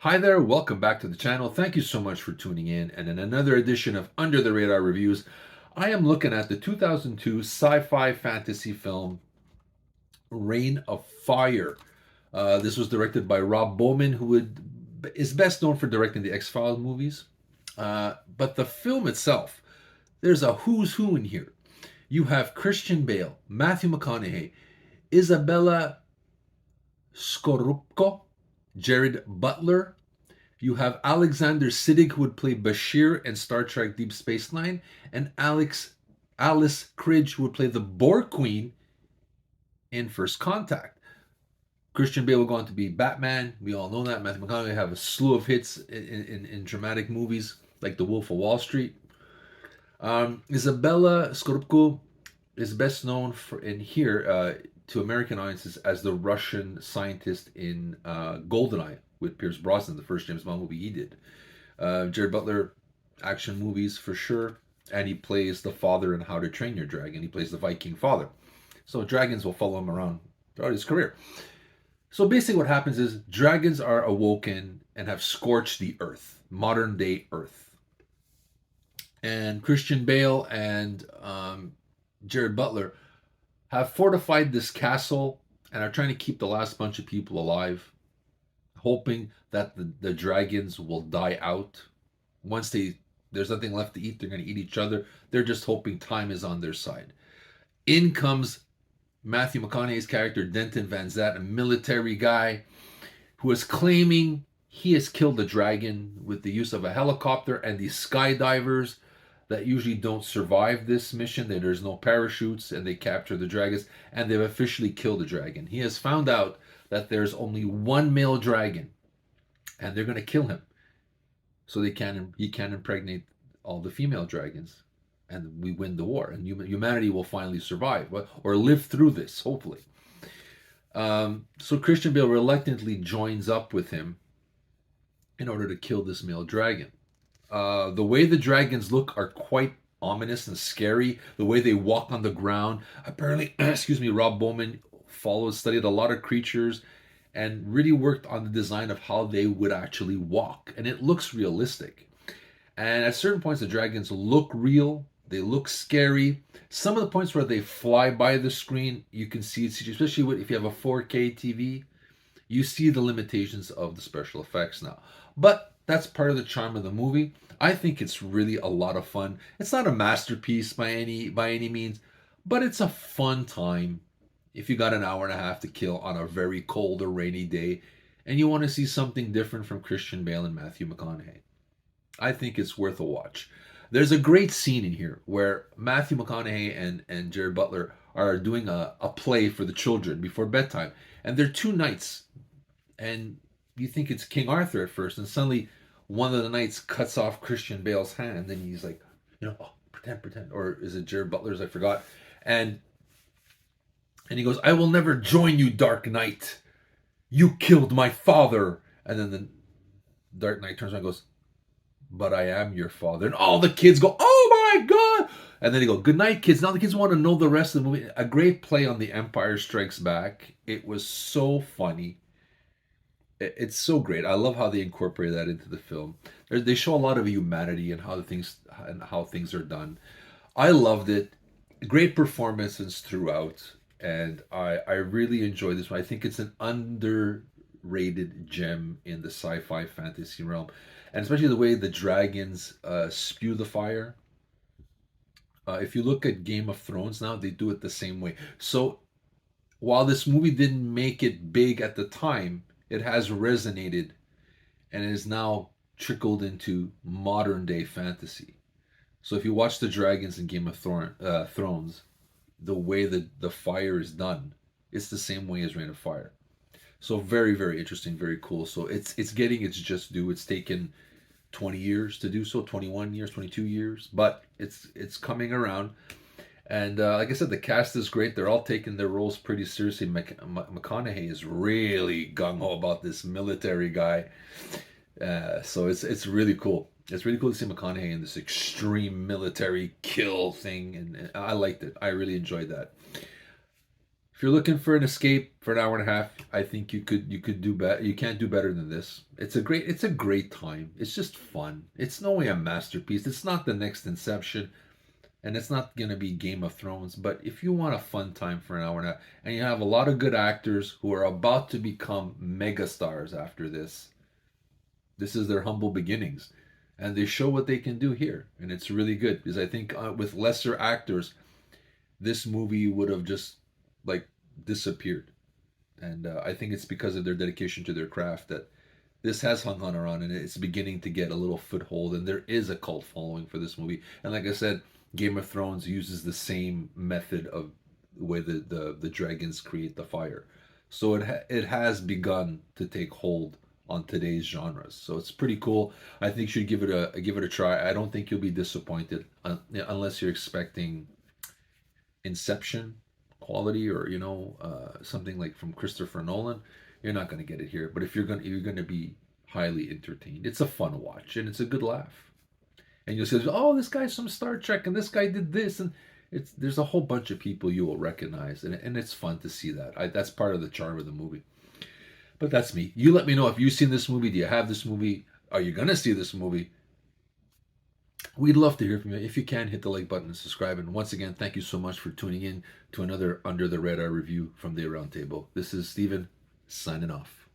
Hi there, welcome back to the channel. Thank you so much for tuning in. And in another edition of Under the Radar Reviews, I am looking at the 2002 sci fi fantasy film Reign of Fire. This was directed by Rob Bowman, is best known for directing the X Files movies. But the film itself, there's a who's who in here. You have Christian Bale, Matthew McConaughey, Isabella Scorupco, Jared Butler. You have Alexander Siddig, who would play Bashir in Star Trek Deep Space Nine, and Alice Krige, who would play the Borg Queen in First Contact. Christian Bale will go on to be Batman. We all know that. Matthew McConaughey have a slew of hits in dramatic movies like The Wolf of Wall Street. Isabella Scorupco is best known to American audiences as the Russian scientist in GoldenEye with Pierce Brosnan, the first James Bond movie he did. Jared Butler, action movies for sure, and he plays the father in How to Train Your Dragon. He plays the Viking father. So dragons will follow him around throughout his career. So basically what happens is dragons are awoken and have scorched the earth, modern day earth. And Christian Bale and Jared Butler have fortified this castle and are trying to keep the last bunch of people alive, hoping that the dragons will die out. Once there's nothing left to eat, they're going to eat each other. They're just hoping time is on their side. In comes Matthew McConaughey's character, Denton Van Zant, a military guy who is claiming he has killed the dragon with the use of a helicopter and these skydivers that usually don't survive this mission. There's no parachutes and they capture the dragons and they've officially killed the dragon. He has found out that there's only one male dragon and they're going to kill him so he can impregnate all the female dragons and we win the war and humanity will finally survive or live through this, hopefully. So Christian Bale reluctantly joins up with him in order to kill this male dragon. The way the dragons look are quite ominous and scary. The way they walk on the ground. Apparently, Rob Bowman studied a lot of creatures and really worked on the design of how they would actually walk. And it looks realistic. And at certain points, the dragons look real. They look scary. Some of the points where they fly by the screen, you can see, especially if you have a 4K TV, you see the limitations of the special effects now. But that's part of the charm of the movie. I think it's really a lot of fun. It's not a masterpiece by any means, but it's a fun time if you got an hour and a half to kill on a very cold or rainy day and you want to see something different from Christian Bale and Matthew McConaughey. I think it's worth a watch. There's a great scene in here where Matthew McConaughey and Jared Butler are doing a play for the children before bedtime. And they're two knights. And you think it's King Arthur at first. And suddenly one of the knights cuts off Christian Bale's hand. And he's like, oh, pretend. Or is it Jared Butler's? I forgot. And he goes, I will never join you, Dark Knight. You killed my father. And then the Dark Knight turns around and goes, but I am your father. And all the kids go, oh my God. And then they go, good night, kids. Now the kids want to know the rest of the movie. A great play on The Empire Strikes Back. It was so funny. It's so great. I love how they incorporate that into the film. They show a lot of humanity and how things are done. I loved it. Great performances throughout. And I really enjoy this one. I think it's an underrated gem in the sci-fi fantasy realm. And especially the way the dragons spew the fire. If you look at Game of Thrones now, they do it the same way. So while this movie didn't make it big at the time, it has resonated and it is now trickled into modern day fantasy. So if you watch the dragons in Game of Thrones, the way that the fire is done, it's the same way as Reign of Fire. So very, very interesting, very cool. So it's getting its just due. It's taken 20 years to do so, 21 years, 22 years, but it's coming around. And like I said, the cast is great. They're all taking their roles pretty seriously. McConaughey is really gung-ho about this military guy. So it's really cool. It's really cool to see McConaughey in this extreme military kill thing. And I liked it. I really enjoyed that. If you're looking for an escape for an hour and a half, I think you could do better. You can't do better than this. It's a great time. It's just fun. It's no way a masterpiece. It's not the next Inception, and it's not gonna be Game of Thrones. But if you want a fun time for an hour and a half, and you have a lot of good actors who are about to become mega stars after this, this is their humble beginnings, and they show what they can do here, and it's really good because I think with lesser actors, this movie would have just like disappeared. And I think it's because of their dedication to their craft that this has hung on around, and it's beginning to get a little foothold, and there is a cult following for this movie. And like I said, Game of Thrones uses the same method of the way the dragons create the fire, so it has begun to take hold on today's genres. So it's pretty cool. I think you should give it a try. I don't think you'll be disappointed unless you're expecting Inception quality, or something like from Christopher Nolan. You're not going to get it here. But if you're going to be highly entertained, it's a fun watch and it's a good laugh. And you'll say, "Oh, this guy's from Star Trek, and this guy did this," and there's a whole bunch of people you will recognize, and it's fun to see that. That's part of the charm of the movie. But that's me. You let me know if you've seen this movie. Do you have this movie? Are you gonna see this movie? We'd love to hear from you. If you can, hit the like button and subscribe. And once again, thank you so much for tuning in to another Under the Radar review from the Aroundtable. This is Steven signing off.